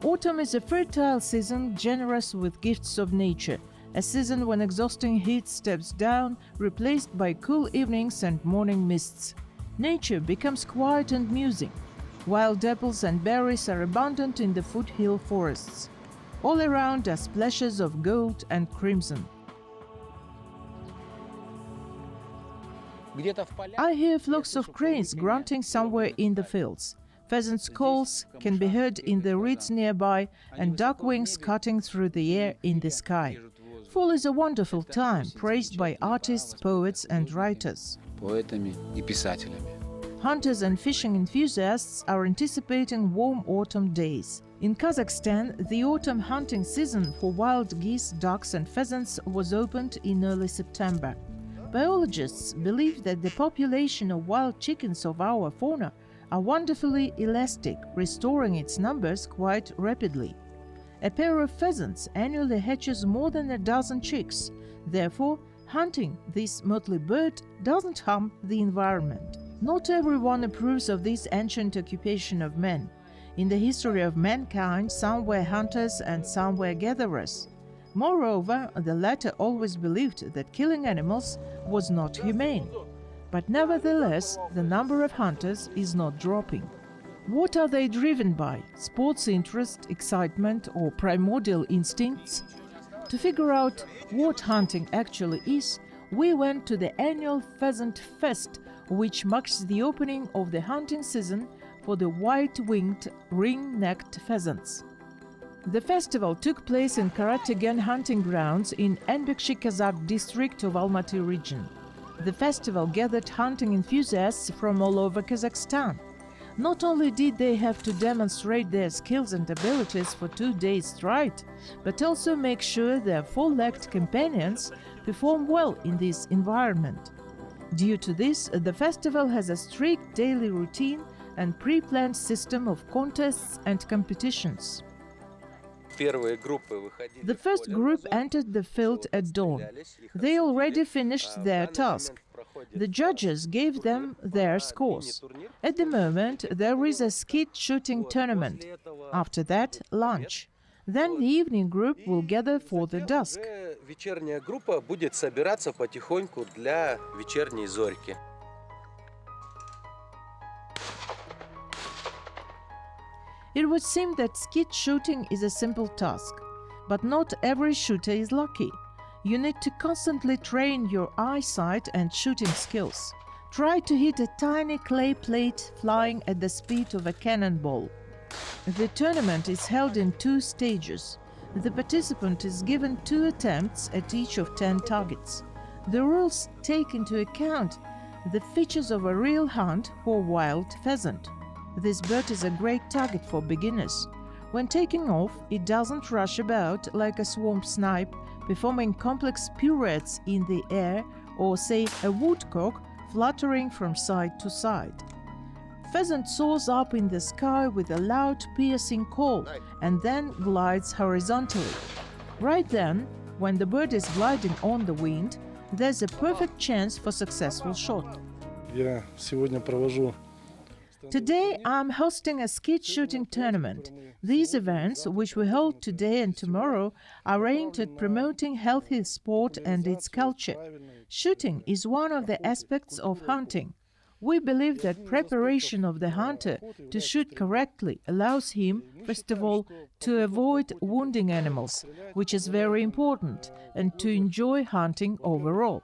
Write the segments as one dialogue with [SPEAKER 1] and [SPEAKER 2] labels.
[SPEAKER 1] Autumn is a fertile season, generous with gifts of nature, a season when exhausting heat steps down, replaced by cool evenings and morning mists. Nature becomes quiet and musing. Wild apples and berries are abundant in the foothill forests. All around are splashes of gold and crimson. I hear flocks of cranes grunting somewhere in the fields. Pheasants' calls can be heard in the reeds nearby, and duck wings cutting through the air in the sky. Fall is a wonderful time, praised by artists, poets and writers. Hunters and fishing enthusiasts are anticipating warm autumn days. In Kazakhstan, the autumn hunting season for wild geese, ducks and pheasants was opened in early September. Biologists believe that the population of wild chickens of our fauna are wonderfully elastic, restoring its numbers quite rapidly. A pair of pheasants annually hatches more than a dozen chicks. Therefore, hunting this motley bird doesn't harm the environment. Not everyone approves of this ancient occupation of men. In the history of mankind, some were hunters and some were gatherers. Moreover, the latter always believed that killing animals was not humane. But nevertheless, the number of hunters is not dropping. What are they driven by? Sports interest, excitement, or primordial instincts? To figure out what hunting actually is, we went to the annual Pheasant Fest, which marks the opening of the hunting season for the white-winged, ring-necked pheasants. The festival took place in Karatagan hunting grounds in Enbekshi Kazakh district of Almaty region. The festival gathered hunting enthusiasts from all over Kazakhstan. Not only did they have to demonstrate their skills and abilities for 2 days straight, but also make sure their four-legged companions perform well in this environment. Due to this, the festival has a strict daily routine and pre-planned system of contests and competitions. The first group entered the field at dawn. They already finished their task. The judges gave them their scores. At the moment, there is a skeet shooting tournament. After that, lunch. Then the evening group will gather for the dusk. It would seem that skeet shooting is a simple task, but not every shooter is lucky. You need to constantly train your eyesight and shooting skills. Try to hit a tiny clay plate flying at the speed of a cannonball. The tournament is held in 2 stages. The participant is given 2 attempts at each of 10 targets. The rules take into account the features of a real hunt for wild pheasant. This bird is a great target for beginners. When taking off, it doesn't rush about like a swamp snipe, performing complex pirouettes in the air or, say, a woodcock fluttering from side to side. Pheasant soars up in the sky with a loud piercing call and then glides horizontally. Right then, when the bird is gliding on the wind, there's a perfect chance for successful shot. Today, I'm hosting a skeet shooting tournament. These events, which we hold today and tomorrow, are aimed at promoting healthy sport and its culture. Shooting is one of the aspects of hunting. We believe that preparation of the hunter to shoot correctly allows him, first of all, to avoid wounding animals, which is very important, and to enjoy hunting overall.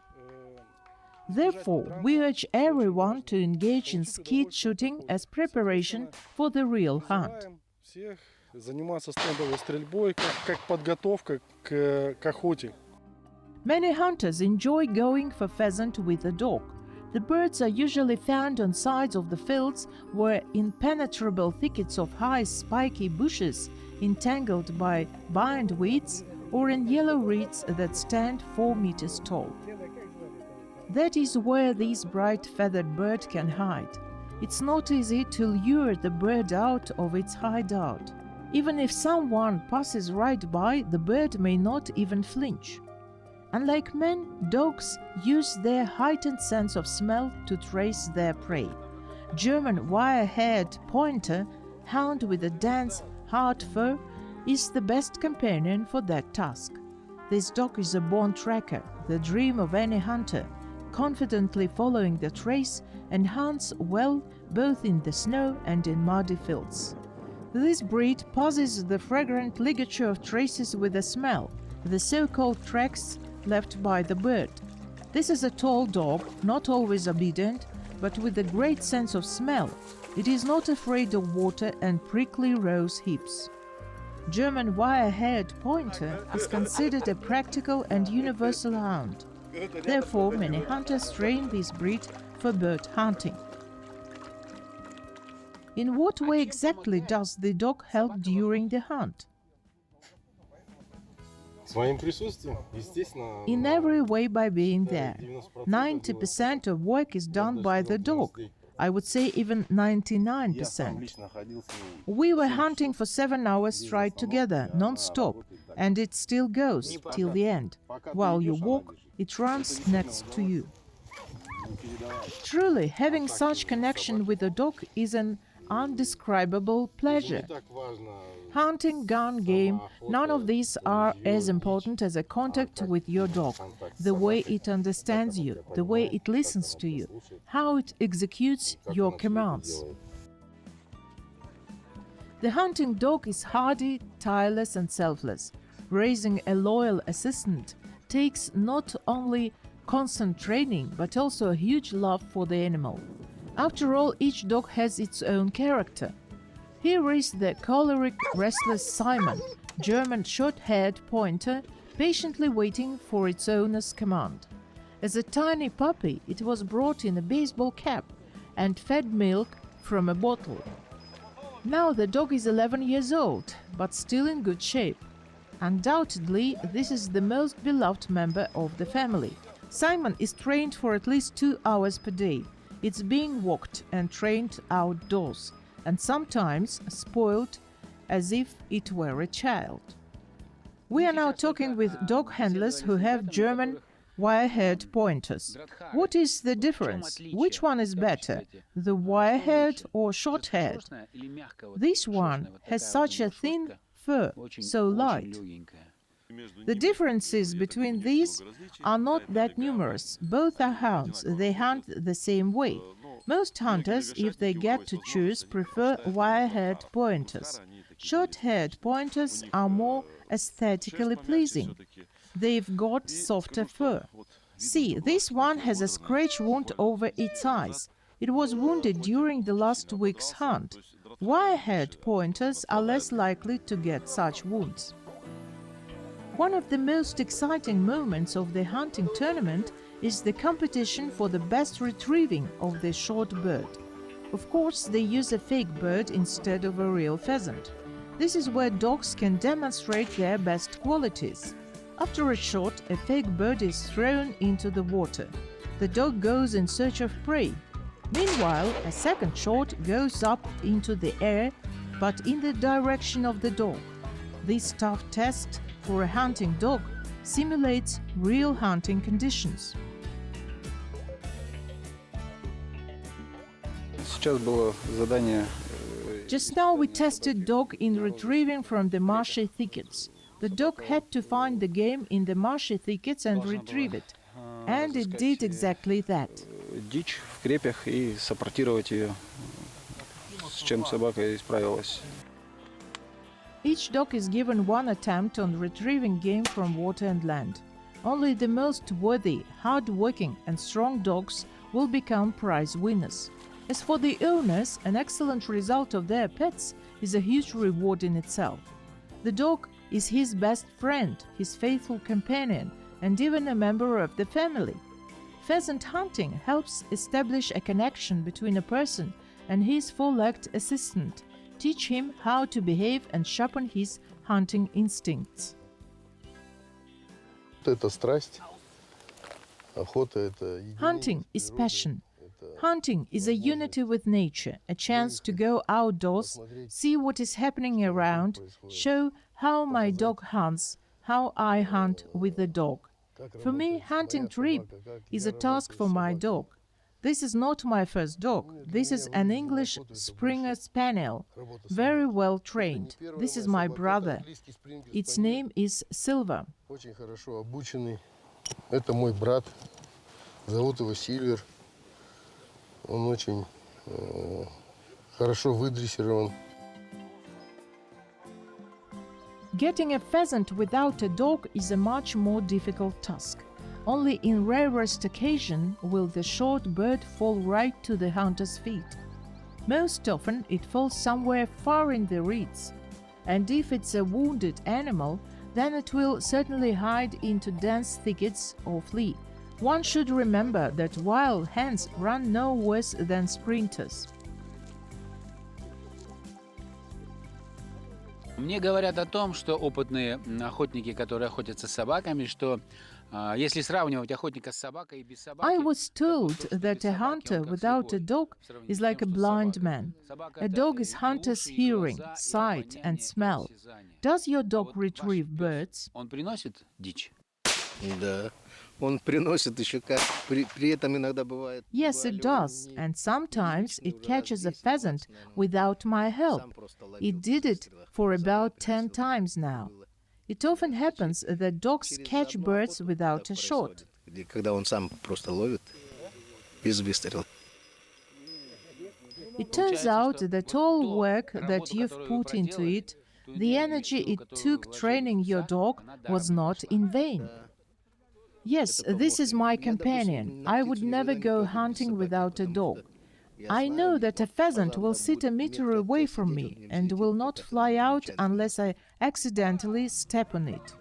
[SPEAKER 1] Therefore, we urge everyone to engage in skeet shooting as preparation for the real hunt. Many hunters enjoy going for pheasant with a dog. The birds are usually found on sides of the fields where impenetrable thickets of high spiky bushes entangled by bindweeds or in yellow reeds that stand 4 meters tall. That is where this bright feathered bird can hide. It's not easy to lure the bird out of its hideout. Even if someone passes right by, the bird may not even flinch. Unlike men, dogs use their heightened sense of smell to trace their prey. German wire-haired pointer, hound with a dense, hard fur, is the best companion for that task. This dog is a born tracker, the dream of any hunter, confidently following the trace, and hunts well both in the snow and in muddy fields. This breed passes the fragrant ligature of traces with a smell, the so-called tracks left by the bird. This is a tall dog, not always obedient, but with a great sense of smell. It is not afraid of water and prickly rose hips. German wire-haired pointer is considered a practical and universal hound. Therefore, many hunters train this breed for bird hunting. In what way exactly does the dog help during the hunt? In every way by being there. 90% of work is done by the dog. I would say even 99%. We were hunting for 7 hours straight together, non-stop, and it still goes till the end. While you walk, it runs next to you. Truly, having such connection with a dog is an undescribable pleasure. Hunting, gun, game, none of these are as important as a contact with your dog, the way it understands you, the way it listens to you, how it executes your commands. The hunting dog is hardy, tireless and selfless. Raising a loyal assistant takes not only constant training, but also a huge love for the animal. After all, each dog has its own character. Here is the choleric, restless Simon, German short-haired pointer, patiently waiting for its owner's command. As a tiny puppy, it was brought in a baseball cap and fed milk from a bottle. Now the dog is 11 years old, but still in good shape. Undoubtedly, this is the most beloved member of the family. Simon is trained for at least 2 hours per day. It's being walked and trained outdoors, and sometimes spoiled as if it were a child. We are now talking with dog handlers who have German wire-haired pointers. What is the difference? Which one is better, the wire-haired or short-haired? This one has such a thin fur, so light. The differences between these are not that numerous. Both are hounds. They hunt the same way. Most hunters, if they get to choose, prefer wire-haired pointers. Short-haired pointers are more aesthetically pleasing. They've got softer fur. See, this one has a scratch wound over its eyes. It was wounded during the last week's hunt. Wire-haired pointers are less likely to get such wounds. One of the most exciting moments of the hunting tournament is the competition for the best retrieving of the short bird. Of course, they use a fake bird instead of a real pheasant. This is where dogs can demonstrate their best qualities. After a shot, a fake bird is thrown into the water. The dog goes in search of prey. Meanwhile, a second shot goes up into the air, but in the direction of the dog. This tough test for a hunting dog simulates real hunting conditions. Just now we tested dog in retrieving from the marshy thickets. The dog had to find the game in the marshy thickets and retrieve it. And it did exactly that.
[SPEAKER 2] Дичь в крепях и саппортировать ее, с чем собака исправилась.
[SPEAKER 1] Each dog is given one attempt on retrieving game from water and land. Only the most worthy, hard-working and strong dogs will become prize winners. As for the owners, an excellent result of their pets is a huge reward in itself. The dog is his best friend, his faithful companion, and even a member of the family. Pheasant hunting helps establish a connection between a person and his four-legged assistant, teach him how to behave and sharpen his hunting instincts.
[SPEAKER 3] Это страсть.
[SPEAKER 1] Hunting is passion. Hunting is a unity with nature, a chance to go outdoors, see what is happening around, show how my dog hunts, how I hunt with the dog. For me, hunting trip is a task for my dog. This is not my first dog. This is an English Springer Spaniel, very well trained. This is my brother. Its name is Silver.
[SPEAKER 3] Очень хорошо обученный. Это мой брат. Зовут его Сильвер. Он очень хорошо выдрессирован.
[SPEAKER 1] Getting a pheasant without a dog is a much more difficult task. Only in rarest occasion will the short bird fall right to the hunter's feet. Most often it falls somewhere far in the reeds, and if it's a wounded animal, then it will certainly hide into dense thickets or flee. One should remember that wild hens run no worse than sprinters.
[SPEAKER 4] Мне говорят о том, что опытные охотники, которые охотятся с собаками, что если сравнивать охотника с собакой и без собаки...
[SPEAKER 1] I was told that a hunter without a dog is like a blind man. A dog is hunter's hearing, sight and smell. Does your dog retrieve birds?
[SPEAKER 4] Он приносит дичь?
[SPEAKER 3] Да. Он приносит еще как. При этом иногда бывает.
[SPEAKER 1] Yes, it does, and sometimes it catches a pheasant without my help. It did it for about 10 times now. It often happens that dogs catch birds without a shot.
[SPEAKER 3] Когда он сам просто ловит без выстрела.
[SPEAKER 1] It turns out that all work that you've put into it, the energy it took training your dog, was not in vain. Yes, this is my companion. I would never go hunting without a dog. I know that a pheasant will sit a meter away from me and will not fly out unless I accidentally step on it.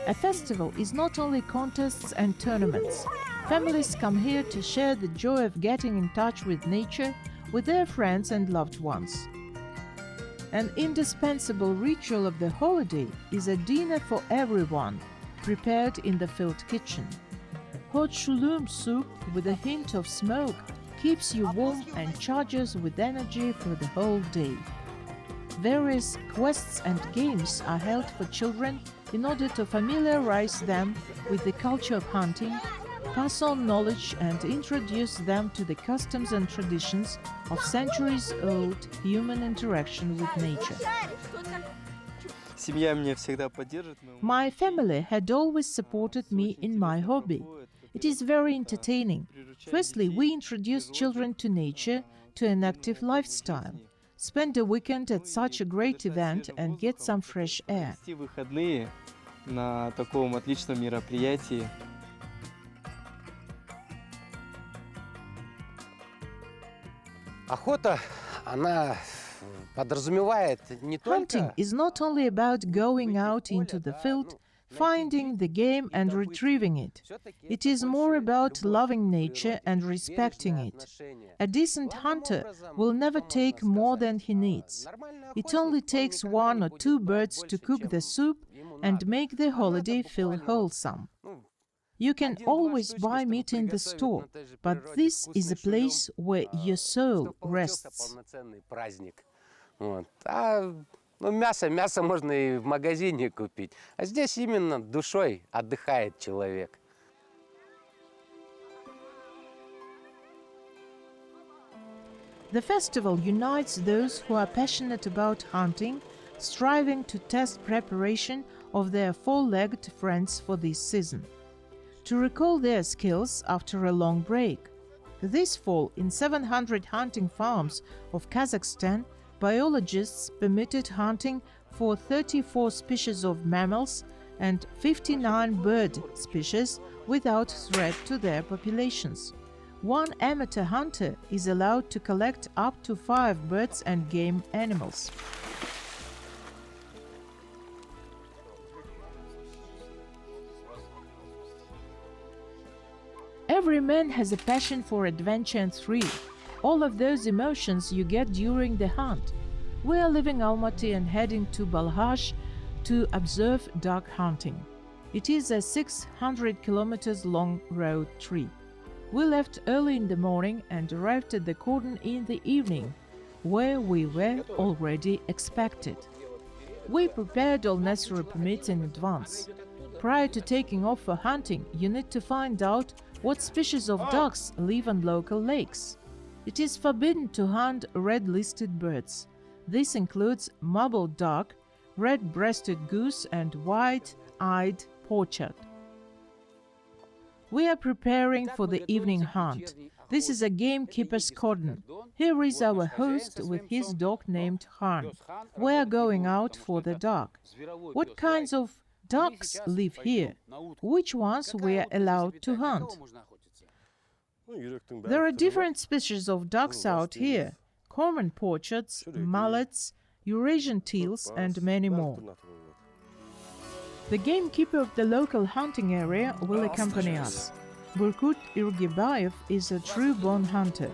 [SPEAKER 1] A festival is not only contests and tournaments. Families come here to share the joy of getting in touch with nature, with their friends and loved ones. An indispensable ritual of the holiday is a dinner for everyone, prepared in the field kitchen. Hot shulum soup with a hint of smoke keeps you warm and charges with energy for the whole day. Various quests and games are held for children in order to familiarize them with the culture of hunting, pass on knowledge and introduce them to the customs and traditions of centuries-old human interaction with nature. My family had always supported me in my hobby. It is very entertaining. Firstly, we introduce children to nature, to an active lifestyle. Spend a weekend at such a great event and get some fresh air.
[SPEAKER 5] Охота, она подразумевает не
[SPEAKER 1] Hunting
[SPEAKER 5] только...
[SPEAKER 1] is not only about going out into the field, finding the game and retrieving it. It is more about loving nature and respecting it. A decent hunter will never take more than he needs. It only takes 1 or 2 birds to cook the soup and make the holiday feel wholesome. You can always buy meat in the store, but this is a place where your soul rests.
[SPEAKER 5] Мясо можно и в магазине купить. А здесь именно душой отдыхает человек.
[SPEAKER 1] The festival unites those who are passionate about hunting, striving to test preparation of their four-legged friends for this season, to recall their skills after a long break. This fall, in 700 hunting farms of Kazakhstan, biologists permitted hunting for 34 species of mammals and 59 bird species without threat to their populations. One amateur hunter is allowed to collect up to 5 birds and game animals. Every man has a passion for adventure and thrill. All of those emotions you get during the hunt. We are leaving Almaty and heading to Balkhash to observe duck hunting. It is a 600 kilometers long road trip. We left early in the morning and arrived at the cordon in the evening, where we were already expected. We prepared all necessary permits in advance. Prior to taking off for hunting, you need to find out what species of ducks live on local lakes. It is forbidden to hunt red-listed birds. This includes marble duck, red-breasted goose and white-eyed pochard. We are preparing for the evening hunt. This is a gamekeeper's cordon. Here is our host with his dog named Han. We are going out for the duck. What kinds of ducks live here? Which ones we are allowed to hunt? There are different species of ducks out here: common pochards, mullets, Eurasian teals, and many more. The gamekeeper of the local hunting area will accompany us. Burkut Irgibayev is a true-born hunter.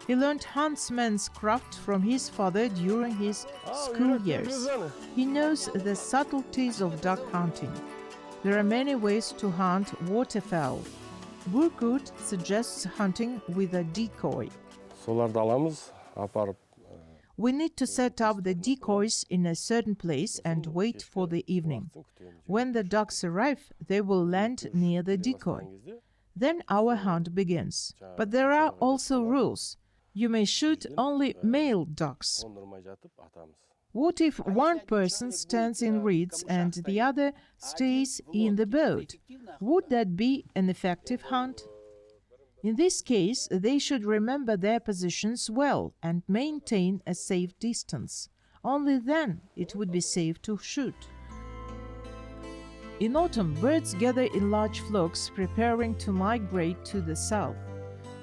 [SPEAKER 1] He learned huntsman's craft from his father during his school years. He knows the subtleties of duck hunting. There are many ways to hunt waterfowl. Burkut suggests hunting with a decoy. We need to set up the decoys in a certain place and wait for the evening. When the ducks arrive, they will land near the decoy. Then our hunt begins. But there are also rules. You may shoot only male ducks. What if one person stands in reeds and the other stays in the boat? Would that be an effective hunt? In this case, they should remember their positions well and maintain a safe distance. Only then it would be safe to shoot. In autumn, birds gather in large flocks, preparing to migrate to the south.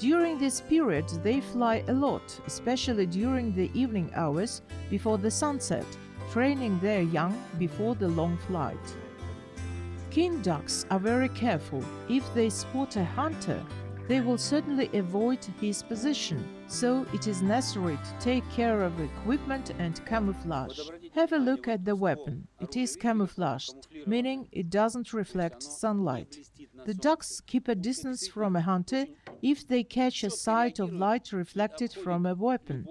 [SPEAKER 1] During this period, they fly a lot, especially during the evening hours before the sunset, training their young before the long flight. Keen ducks are very careful. If they spot a hunter, they will certainly avoid his position, so it is necessary to take care of equipment and camouflage. Have a look at the weapon. It is camouflaged, meaning it doesn't reflect sunlight. The ducks keep a distance from a hunter if they catch a sight of light reflected from a weapon.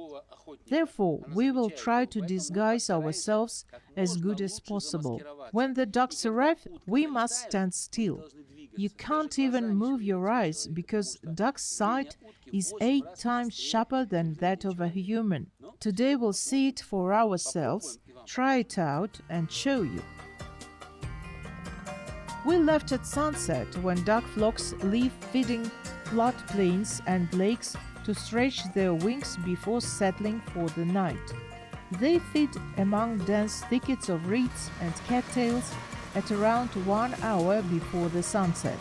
[SPEAKER 1] Therefore, we will try to disguise ourselves as good as possible. When the ducks arrive, we must stand still. You can't even move your eyes because duck's sight is 8 times sharper than that of a human. Today we'll see it for ourselves, try it out and show you. We left at sunset when duck flocks leave feeding floodplains and lakes to stretch their wings before settling for the night. They feed among dense thickets of reeds and cattails at around 1 hour before the sunset.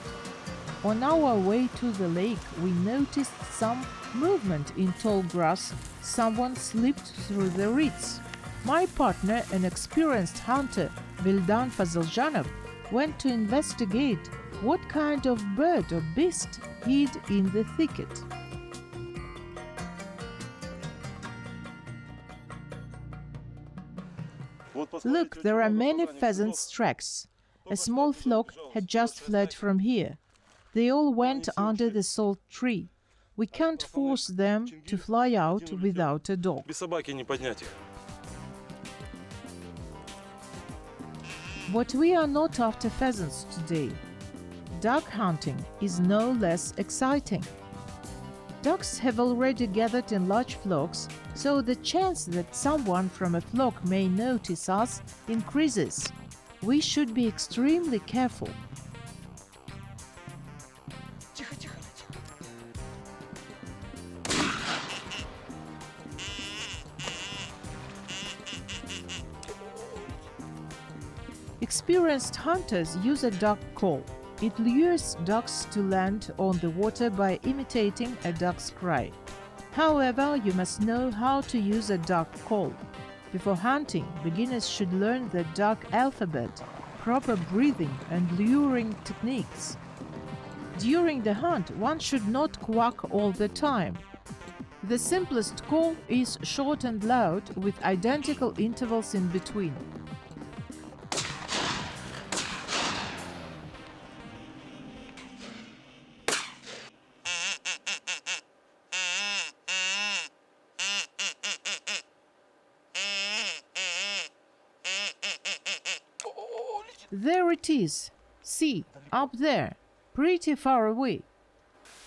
[SPEAKER 1] On our way to the lake, we noticed some movement in tall grass. Someone slipped through the reeds. My partner, an experienced hunter, Vildan Faziljanov, went to investigate what kind of bird or beast hid in the thicket. Look, there are many pheasants' tracks. A small flock had just fled from here. They all went under the salt tree. We can't force them to fly out without a dog. But we are not after pheasants today. Duck hunting is no less exciting. Ducks have already gathered in large flocks, so the chance that someone from a flock may notice us increases. We should be extremely careful. Experienced hunters use a duck call. It lures ducks to land on the water by imitating a duck's cry. However, you must know how to use a duck call. Before hunting, beginners should learn the duck alphabet, proper breathing and luring techniques. During the hunt, one should not quack all the time. The simplest call is short and loud with identical intervals in between. There it is. See, up there, pretty far away.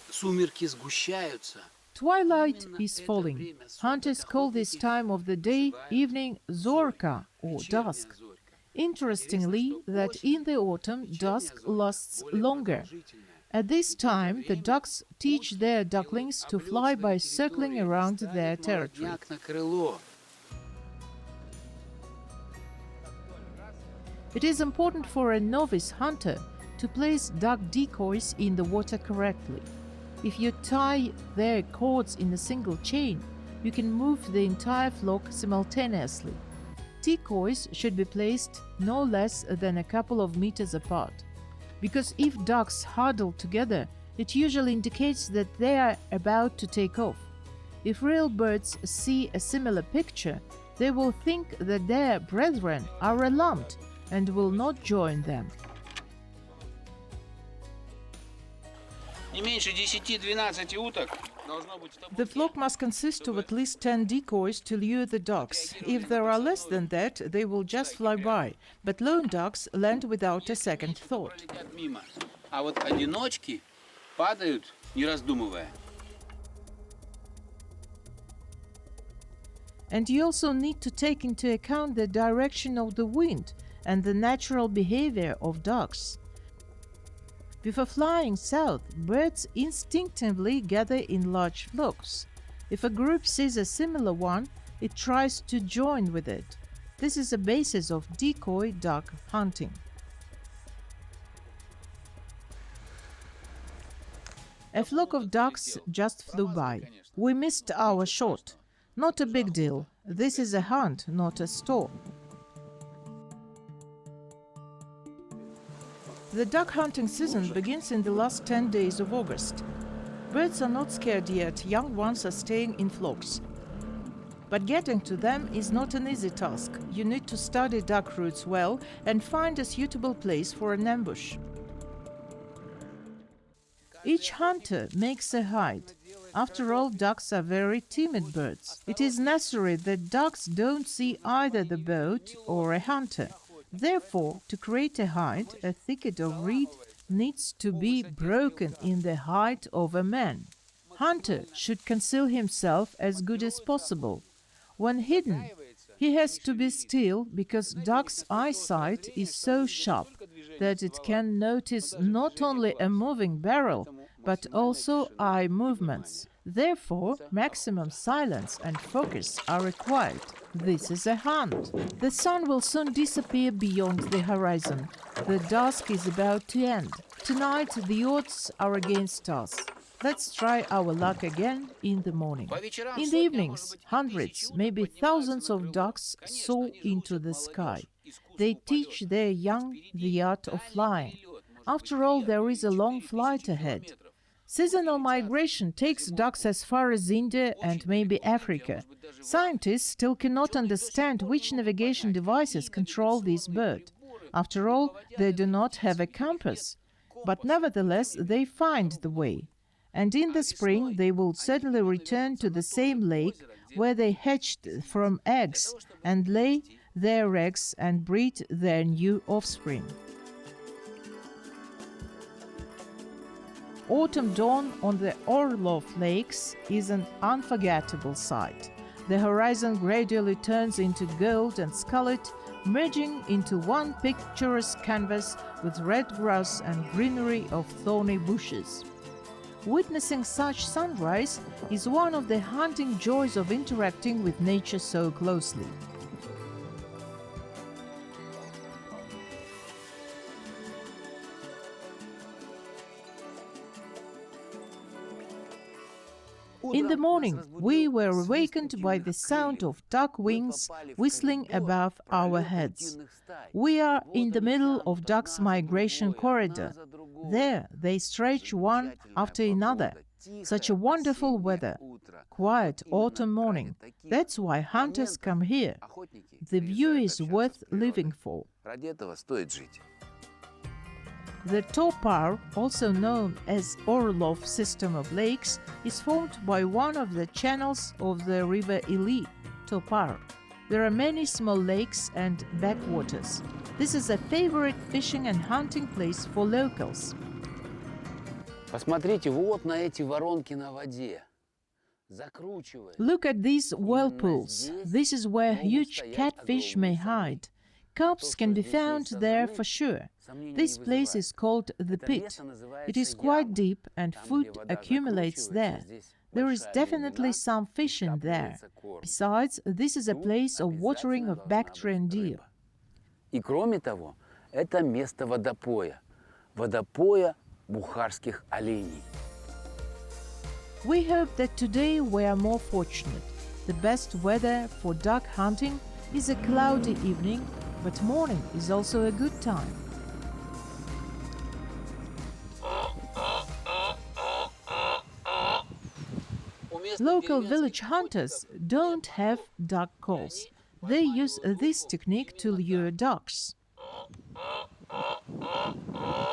[SPEAKER 4] Сумерки сгущаются.
[SPEAKER 1] Twilight is falling. Hunters call this time of the day evening zorka, or dusk. Interestingly, that in the autumn dusk lasts longer. At this time, the ducks teach their ducklings to fly by circling around their territory. It is important for a novice hunter to place duck decoys in the water correctly. If you tie their cords in a single chain, you can move the entire flock simultaneously. Decoys should be placed no less than a couple of meters apart, because if ducks huddle together, it usually indicates that they are about to take off. If real birds see a similar picture, they will think that their brethren are alarmed and will not join them. The flock must consist of at least 10 decoys to lure the ducks. If there are less than that, they will just fly by, but lone ducks land without a second thought. And you also need to take into account the direction of the wind and the natural behavior of ducks. Before flying south, birds instinctively gather in large flocks. If a group sees a similar one, it tries to join with it. This is the basis of decoy duck hunting. A flock of ducks just flew by. We missed our shot. Not a big deal. This is a hunt, not a store. The duck hunting season begins in the last 10 days of August. Birds are not scared yet, young ones are staying in flocks. But getting to them is not an easy task. You need to study duck routes well and find a suitable place for an ambush. Each hunter makes a hide. After all, ducks are very timid birds. It is necessary that ducks don't see either the boat or a hunter. Therefore, to create a hide, a thicket of reed needs to be broken in the height of a man. Hunter should conceal himself as good as possible. When hidden, he has to be still because duck's eyesight is so sharp that it can notice not only a moving barrel, but also eye movements. Therefore, maximum silence and focus are required. This is a hunt. The sun will soon disappear beyond the horizon. The dusk is about to end. Tonight, the odds are against us. Let's try our luck again in the morning. In the evenings, hundreds, maybe thousands of ducks soar into the sky. They teach their young the art of flying. After all, there is a long flight ahead. Seasonal migration takes ducks as far as India and maybe Africa. Scientists still cannot understand which navigation devices control this bird. After all, they do not have a compass. But nevertheless, they find the way. And in the spring, they will certainly return to the same lake where they hatched from eggs and lay their eggs and breed their new offspring. Autumn dawn on the Orlov Lakes is an unforgettable sight. The horizon gradually turns into gold and scarlet, merging into one picturesque canvas with red grass and greenery of thorny bushes. Witnessing such sunrise is one of the hunting joys of interacting with nature so closely. In the morning, we were awakened by the sound of duck wings whistling above our heads. We are in the middle of ducks' migration corridor. There they stretch one after another. Such a wonderful weather. Quiet autumn morning. That's why hunters come here. The view is worth living for. The Topar, also known as Orlov system of lakes, is formed by one of the channels of the river Ili, Topar. There are many small lakes and backwaters. This is a favorite fishing and hunting place for locals.
[SPEAKER 4] Посмотрите вот на эти воронки на воде. Закручивая.
[SPEAKER 1] Look at these whirlpools. This is where huge catfish may hide. Carps can be found there for sure. This place is called the pit. It is quite deep and food accumulates there. There is definitely some fish in there. Besides, this is a place of watering of Bactrian deer.
[SPEAKER 4] И кроме того, это место водопоя. Водопоя бухарских оленей.
[SPEAKER 1] We hope that today we are more fortunate. The best weather for duck hunting is a cloudy evening, but morning is also a good time. Local village hunters don't have duck calls. They use this technique to lure ducks.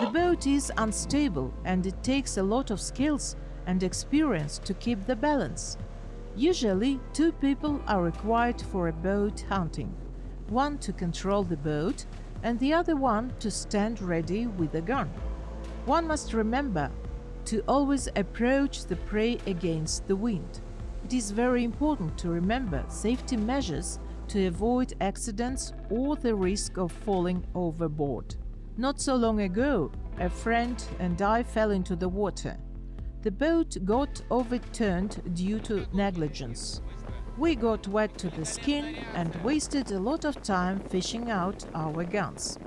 [SPEAKER 1] The boat is unstable and it takes a lot of skills and experience to keep the balance. Usually, 2 people are required for a boat hunting. One to control the boat and the other one to stand ready with a gun. One must remember to always approach the prey against the wind. It is very important to remember safety measures to avoid accidents or the risk of falling overboard. Not so long ago, a friend and I fell into the water. The boat got overturned due to negligence. We got wet to the skin and wasted a lot of time fishing out our guns.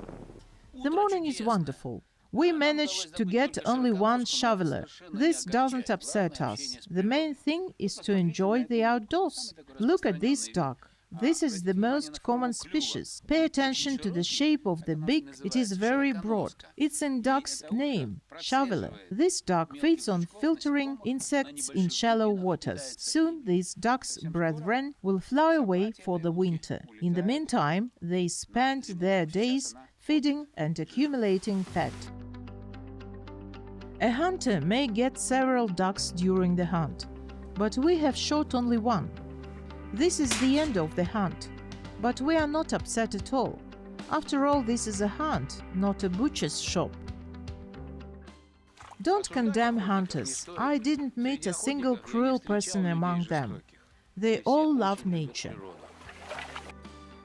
[SPEAKER 1] The morning is wonderful. We managed to get only one shoveler. This doesn't upset us. The main thing is to enjoy the outdoors. Look at this duck. This is the most common species. Pay attention to the shape of the beak. It is very broad. It's in duck's name, shoveler. This duck feeds on filtering insects in shallow waters. Soon these ducks' brethren will fly away for the winter. In the meantime, they spend their days feeding and accumulating fat. A hunter may get several ducks during the hunt, but we have shot only one. This is the end of the hunt, but we are not upset at all. After all, this is a hunt, not a butcher's shop. Don't condemn hunters. I didn't meet a single cruel person among them. They all love nature.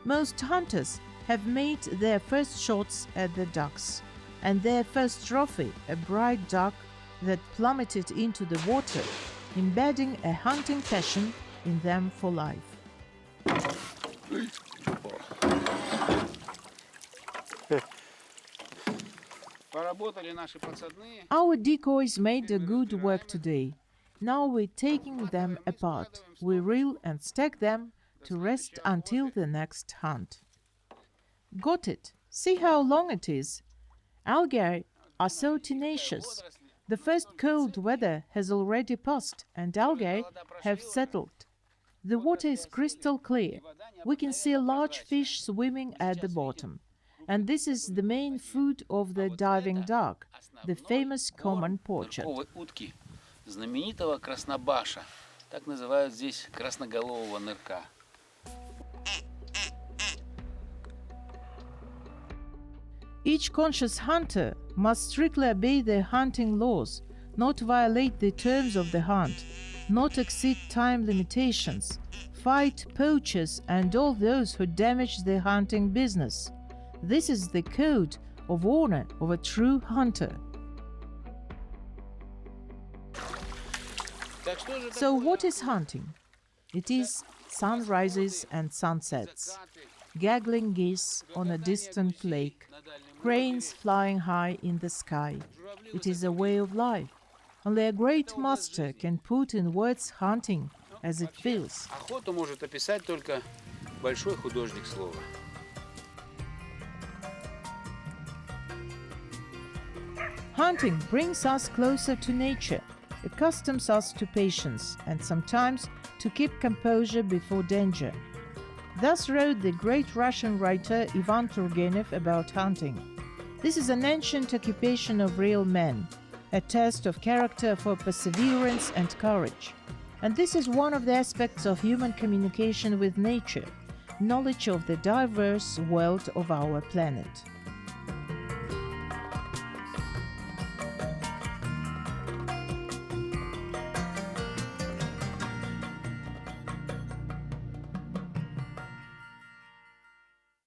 [SPEAKER 1] Most hunters have made their first shots at the ducks, and their first trophy, a bright duck that plummeted into the water, embedding a hunting passion in them for life. Our decoys made a good work today. Now we're taking them apart. We reel and stack them to rest until the next hunt. Got it. See how long it is. Algae are so tenacious. The first cold weather has already passed and algae have settled. The water is crystal clear. We can see a large fish swimming at the bottom. And this is the main food of the diving duck, the famous common pochard.
[SPEAKER 4] Знаменитого краснобаша. Так называют здесь красноголового нырка.
[SPEAKER 1] Each conscious hunter must strictly obey the hunting laws, not violate the terms of the hunt, not exceed time limitations, fight poachers and all those who damage the hunting business. This is the code of honor of a true hunter. So what is hunting? It is sunrises and sunsets, gaggling geese on a distant lake, cranes flying high in the sky. It is a way of life. Only a great master can put in words hunting as it feels.
[SPEAKER 4] Охоту может описать только большой художник слова.
[SPEAKER 1] Hunting brings us closer to nature, accustoms us to patience and sometimes to keep composure before danger. Thus wrote the great Russian writer Ivan Turgenev about hunting. This is an ancient occupation of real men, a test of character for perseverance and courage. And this is one of the aspects of human communication with nature. knowledge of the diverse world of our planet.